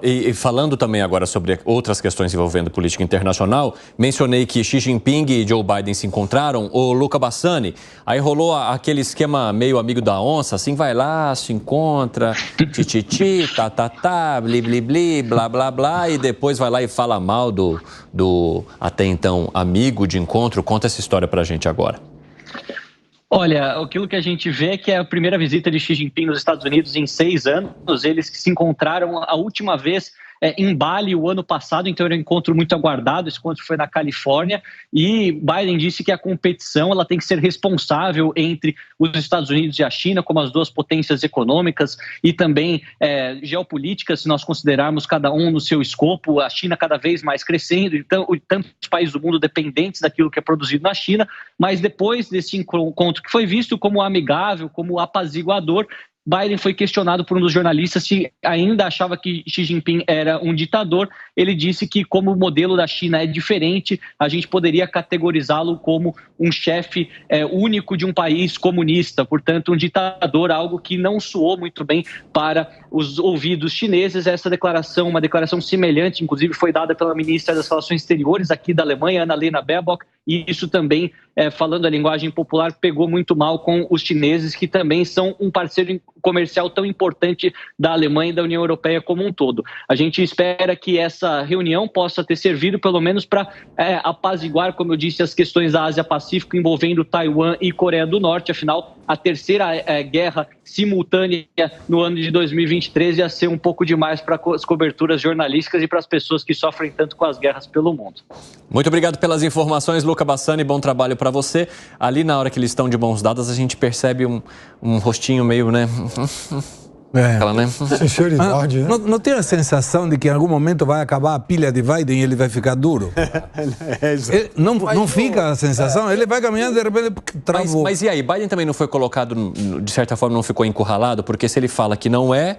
E falando também agora sobre outras questões envolvendo política internacional, mencionei que Xi Jinping e Joe Biden se encontraram, o Luca Bassani, aí rolou aquele esquema meio amigo da onça, assim, vai lá, se encontra, tititi, tá, bli, bli, bli, blá, blá, blá, e depois vai lá e fala mal do até então amigo de encontro. Conta essa história pra gente agora. Olha, aquilo que a gente vê é que é a primeira visita de Xi Jinping nos Estados Unidos em 6 anos. Eles que se encontraram a última vez em Bali o ano passado, então era um encontro muito aguardado. Esse encontro foi na Califórnia e Biden disse que a competição ela tem que ser responsável entre os Estados Unidos e a China, como as duas potências econômicas e também geopolíticas, se nós considerarmos cada um no seu escopo, a China cada vez mais crescendo, então tantos países do mundo dependentes daquilo que é produzido na China, mas depois desse encontro que foi visto como amigável, como apaziguador, Biden foi questionado por um dos jornalistas se ainda achava que Xi Jinping era um ditador. Ele disse que, como o modelo da China é diferente, a gente poderia categorizá-lo como um chefe único de um país comunista, portanto, um ditador, algo que não soou muito bem para os ouvidos chineses. Essa declaração, uma declaração semelhante, inclusive, foi dada pela ministra das Relações Exteriores aqui da Alemanha, Annalena Baerbock, e isso também, falando a linguagem popular, pegou muito mal com os chineses, que também são um parceiro comercial tão importante da Alemanha e da União Europeia como um todo. A gente espera que essa reunião possa ter servido pelo menos para apaziguar, como eu disse, as questões da Ásia-Pacífico envolvendo Taiwan e Coreia do Norte. Afinal, a terceira guerra simultânea no ano de 2023 ia ser um pouco demais para as coberturas jornalísticas e para as pessoas que sofrem tanto com as guerras pelo mundo. Muito obrigado pelas informações, Luca Bassani, bom trabalho para você. Ali na hora que eles estão de mãos dadas, a gente percebe um rostinho meio, né? Aquela, né? Sinceridade, né? Não tem a sensação de que em algum momento vai acabar a pilha de Biden e ele vai ficar duro? Não fica a sensação? Ele vai caminhando de repente travou. Mas e aí? Biden também não foi colocado, de certa forma, não ficou encurralado? Porque se ele fala que não é,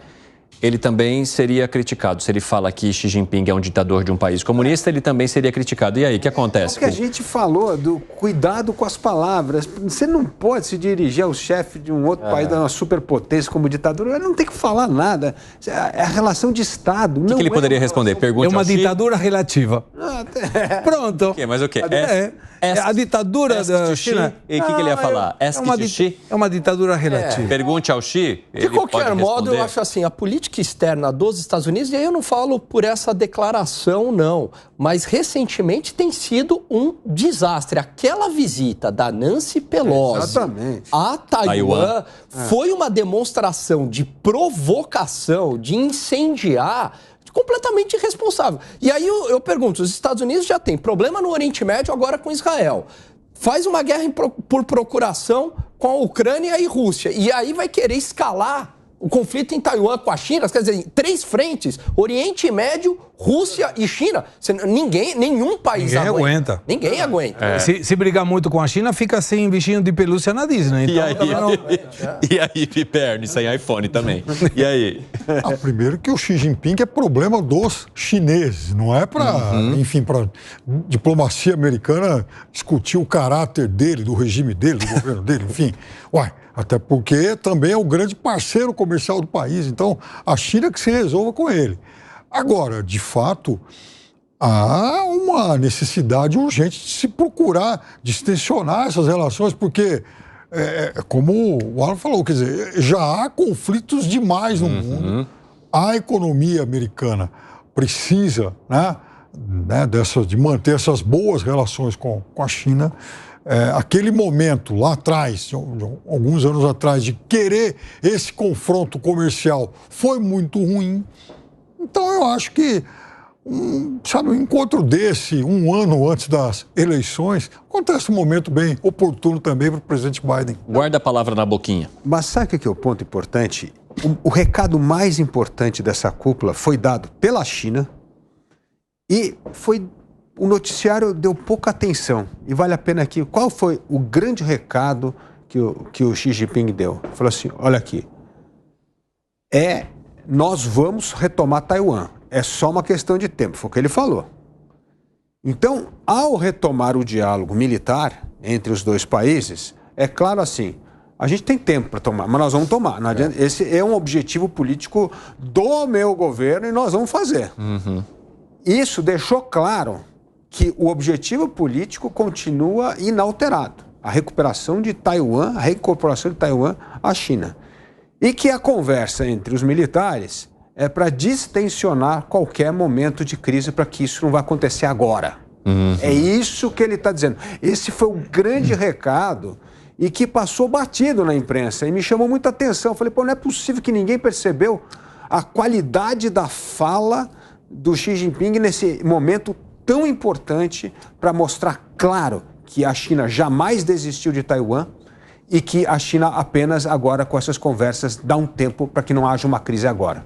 ele também seria criticado. Se ele fala que Xi Jinping é um ditador de um país comunista, ele também seria criticado. E aí, o que acontece? É o que a gente falou, do cuidado com as palavras. Você não pode se dirigir ao chefe de um outro país, da uma superpotência como ditador. Ele não tem que falar nada. É a relação de Estado. O que ele poderia responder? Pergunte é uma ditadura relativa. Pronto. Mas o quê? A ditadura da China. E o que ele ia falar? É uma ditadura relativa. Pergunte ao Xi. De qualquer modo, eu acho assim, a política externa dos Estados Unidos, e aí eu não falo por essa declaração, não, mas recentemente tem sido um desastre. Aquela visita da Nancy Pelosi a Taiwan foi uma demonstração de provocação, de incendiar, completamente irresponsável. E aí eu pergunto, os Estados Unidos já têm problema no Oriente Médio agora com Israel. Faz uma guerra por procuração com a Ucrânia e Rússia. E aí vai querer escalar o conflito em Taiwan com a China, quer dizer, 3 frentes, Oriente Médio, Rússia e China. Nenhum país aguenta. Ninguém aguenta. Se brigar muito com a China, fica sem bichinho de pelúcia na Disney. Então, e aí, Piperno, sem iPhone também. E aí? Primeiro que o Xi Jinping é problema dos chineses, não é para, enfim, para diplomacia americana discutir o caráter dele, do regime dele, do governo dele, enfim. Até porque também é o grande parceiro comercial do país. Então, a China que se resolva com ele. Agora, de fato, há uma necessidade urgente de se procurar distensionar essas relações, porque, como o Alan falou, quer dizer, já há conflitos demais no mundo. A economia americana precisa, de manter essas boas relações com a China. Aquele momento lá atrás, alguns anos atrás, de querer esse confronto comercial foi muito ruim. Então eu acho que, um encontro desse, um ano antes das eleições, acontece um momento bem oportuno também para o presidente Biden. Guarda a palavra na boquinha. Mas sabe o que é o ponto importante? O recado mais importante dessa cúpula foi dado pela China e o noticiário deu pouca atenção. E vale a pena aqui. Qual foi o grande recado que o Xi Jinping deu? Ele falou assim, olha aqui, nós vamos retomar Taiwan. É só uma questão de tempo, foi o que ele falou. Então, ao retomar o diálogo militar entre os dois países, é claro assim, A gente tem tempo para tomar, mas nós vamos tomar. Não adianta, esse é um objetivo político do meu governo e nós vamos fazer. Isso deixou claro que o objetivo político continua inalterado. A recuperação de Taiwan, a reincorporação de Taiwan à China. E que a conversa entre os militares é para distensionar qualquer momento de crise para que isso não vá acontecer agora. É isso que ele está dizendo. Esse foi um grande recado e que passou batido na imprensa e me chamou muita atenção. Eu falei, pô, não é possível que ninguém percebeu a qualidade da fala do Xi Jinping nesse momento tão importante para mostrar claro que a China jamais desistiu de Taiwan e que a China apenas agora com essas conversas dá um tempo para que não haja uma crise agora.